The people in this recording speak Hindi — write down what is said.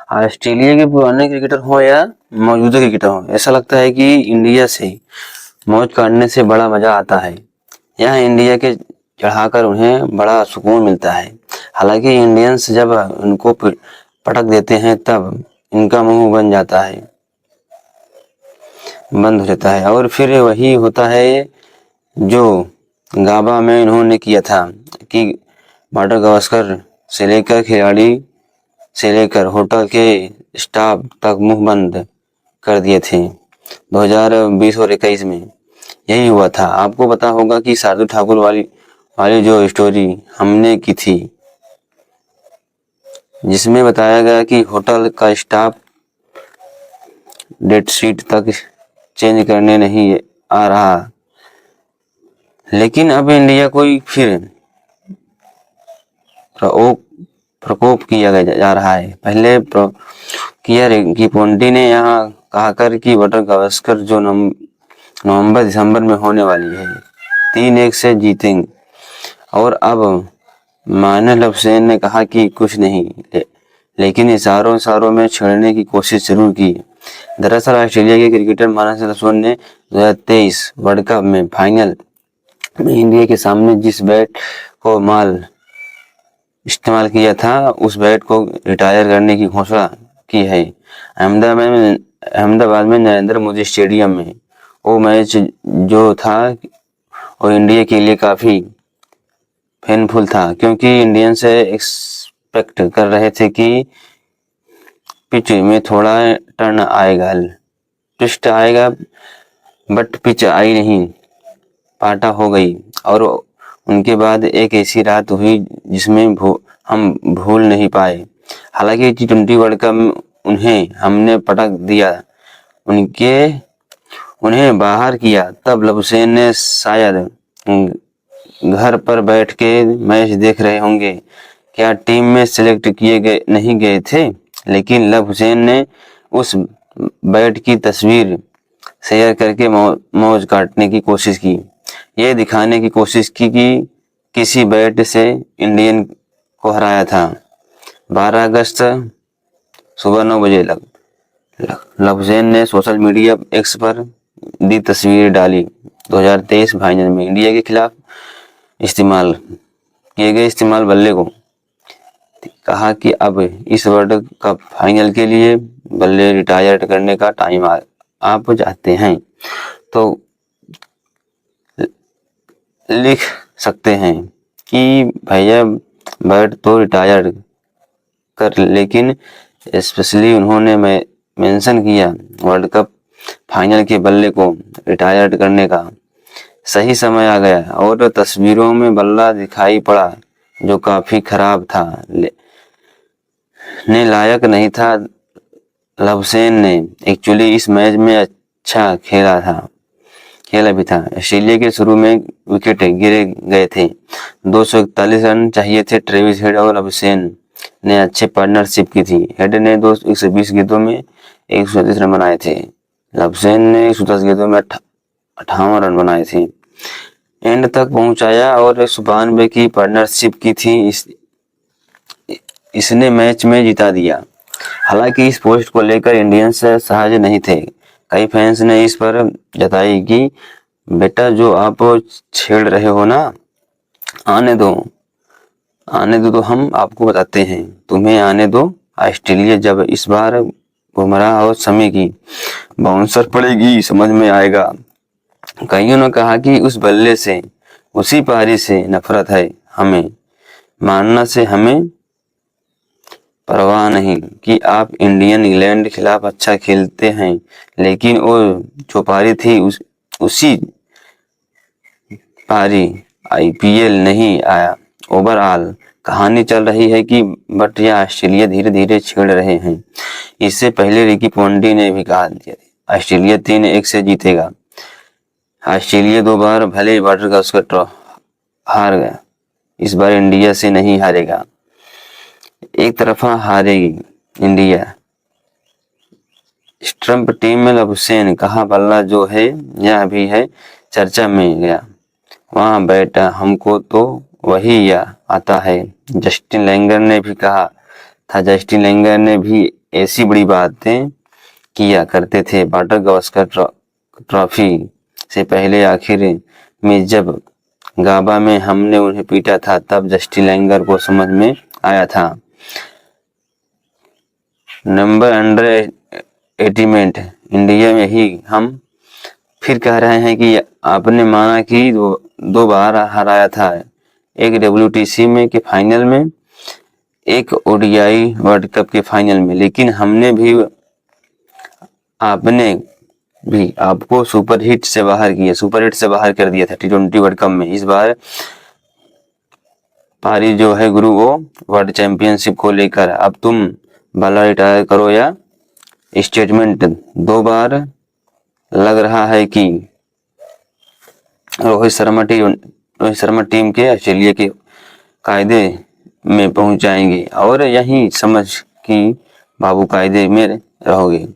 ऑस्ट्रेलिया के पुराने क्रिकेटर हो या मौजूदा क्रिकेटर हो, ऐसा लगता है कि इंडिया से मौज काटने से बड़ा मजा आता है। यहाँ इंडिया के चढ़ाकर उन्हें बड़ा सुकून मिलता है। हालांकि इंडियंस जब उनको पटक देते हैं तब इनका मुंह बंद हो जाता है और फिर वही होता है जो गाबा में इन्होंने किया था कि माडर गावस्कर से लेकर खिलाड़ी से लेकर होटल के स्टाफ तक मुंह बंद कर दिए थे। 2020 और 21 में यही हुआ था। आपको पता होगा कि शार्दुल ठाकुर वाली वाली जो स्टोरी हमने की थी, जिसमें बताया गया कि होटल का स्टाफ डेट शीट तक चेंज करने नहीं आ रहा। लेकिन अब इंडिया कोई फिर प्रकोप किया जा रहा है। पहले किया कि पोंटी ने यहाँ कहकर कि बटर गावस्कर जो नवंबर दिसंबर में होने वाली है 3-1 से जीतेंगे, और अब मानल हुसैन ने कहा कि कुछ नहीं, लेकिन इशारों में छेड़ने की कोशिश जरूर की। दरअसल ऑस्ट्रेलिया के क्रिकेटर मानस हुसैन ने 2023 वर्ल्ड कप में फाइनल में इंडिया के सामने जिस बैट को इस्तेमाल किया था, उस बैट को रिटायर करने की घोषणा की है। अहमदाबाद में नरेंद्र मोदी स्टेडियम में वो मैच जो था वो इंडिया के लिए काफी पेनफुल था, क्योंकि इंडियन से एक्सपेक्ट कर रहे थे कि पिच में थोड़ा टर्न आएगा, ट्विस्ट आएगा, बट पिच आई नहीं, पाटा हो गई। और उनके बाद एक ऐसी रात हुई जिसमें हम भूल नहीं पाए। हालांकि T20 वर्ल्ड कप उन्हें हमने पटक दिया, उन्हें बाहर किया, तब हुसैन ने शायद घर पर बैठ के मैच देख रहे होंगे। क्या टीम में सिलेक्ट नहीं गए थे, लेकिन लव हुसैन ने उस बैट की तस्वीर शेयर करके मौज काटने की कोशिश की। ये दिखाने की कोशिश की कि किसी बैट से इंडियन को हराया था। 12 अगस्त सुबह 9 बजे लव हुसैन ने सोशल मीडिया एक्स पर दी तस्वीर डाली। 2023 फाइनल में इंडिया के खिलाफ इस्तेमाल किए गए बल्ले को कहा कि अब इस वर्ल्ड कप फाइनल के लिए बल्ले रिटायर करने का टाइम आप चाहते हैं तो लिख सकते हैं कि भैया बैट तो रिटायर कर, लेकिन स्पेशली उन्होंने मेंशन किया वर्ल्ड कप फाइनल के बल्ले को रिटायर करने का सही समय आ गया, और तस्वीरों में बल्ला दिखाई पड़ा जो काफी खराब था, ने लायक नहीं था। लव हुसैन ने एक्चुअली इस मैच में अच्छा खेला भी था। ऑस्ट्रेलिया के शुरू में विकेट गिरे गए थे, 241 रन चाहिए थे। ट्रेविस हेड और लव हुसैन ने अच्छे पार्टनरशिप की थी। हेड ने 120 गेंदों में 137 रन बनाए थे, लव हुसैन ने 110 गेंदों में 58 रन बनाए थे, एंड तक पहुंचाया और 192 की पार्टनरशिप की थी। इसने मैच में जिता दिया। हालांकि इस पोस्ट को लेकर इंडियंस सहज नहीं थे। कई फैंस ने इस पर जताई कि बेटा जो आप छेड़ रहे हो ना, आने दो तो हम आपको बताते हैं, तुम्हें आने दो। ऑस्ट्रेलिया जब इस बार बुमराह और शमी की बाउंसर पड़ेगी समझ में आएगा। कईयों ने कहा कि उस बल्ले से, उसी पारी से नफरत है हमें, मानना से हमें परवाह नहीं कि आप इंडियन इंग्लैंड के खिलाफ अच्छा खेलते हैं, लेकिन वो जो पारी थी उसी पारी IPL नहीं आया। ओवरऑल कहानी चल रही है कि बट या ऑस्ट्रेलिया धीरे धीरे छेड़ रहे हैं। इससे पहले रिकी पोंटी ने भी कहा ऑस्ट्रेलिया 3-1 से जीतेगा। ऑस्ट्रेलिया 2 बार भले बॉर्डर का उसका हार गया, इस बार इंडिया से नहीं हारेगा, एक तरफा हारेगी इंडिया। स्टंप टीम में लव हुसैन कहा बल्ला जो है यह भी है चर्चा में गया, वहां बैठा हमको तो वही या आता है। जस्टिन लैंगर ने भी कहा था, जस्टिन लैंगर ने भी ऐसी बड़ी बातें किया करते थे। वाटर गावस्कर ट्रॉफी से पहले आखिर में जब गाबा में हमने उन्हें पीटा था, तब जस्टिन लैंगर को समझ में आया था। नंबर अंडर एटीमेंट इंडिया में ही हम फिर कह रहे हैं कि आपने माना कि दो बार हराया था, एक WTC में के फाइनल में, एक ODI वर्ल्ड कप के फाइनल में, लेकिन आपने भी आपको सुपर हिट से बाहर कर दिया था T20 वर्ल्ड कप में। इस बार पारी जो है गुरु वो वर्ल्ड चैंपियनशिप को लेकर। अब तुम बाला रिटायर करो या स्टेटमेंट दो बार। लग रहा है कि रोहित शर्मा टीम के ऑस्ट्रेलिया के कायदे में पहुंच जाएंगे और यही समझ कि बाबू कायदे में रहोगे।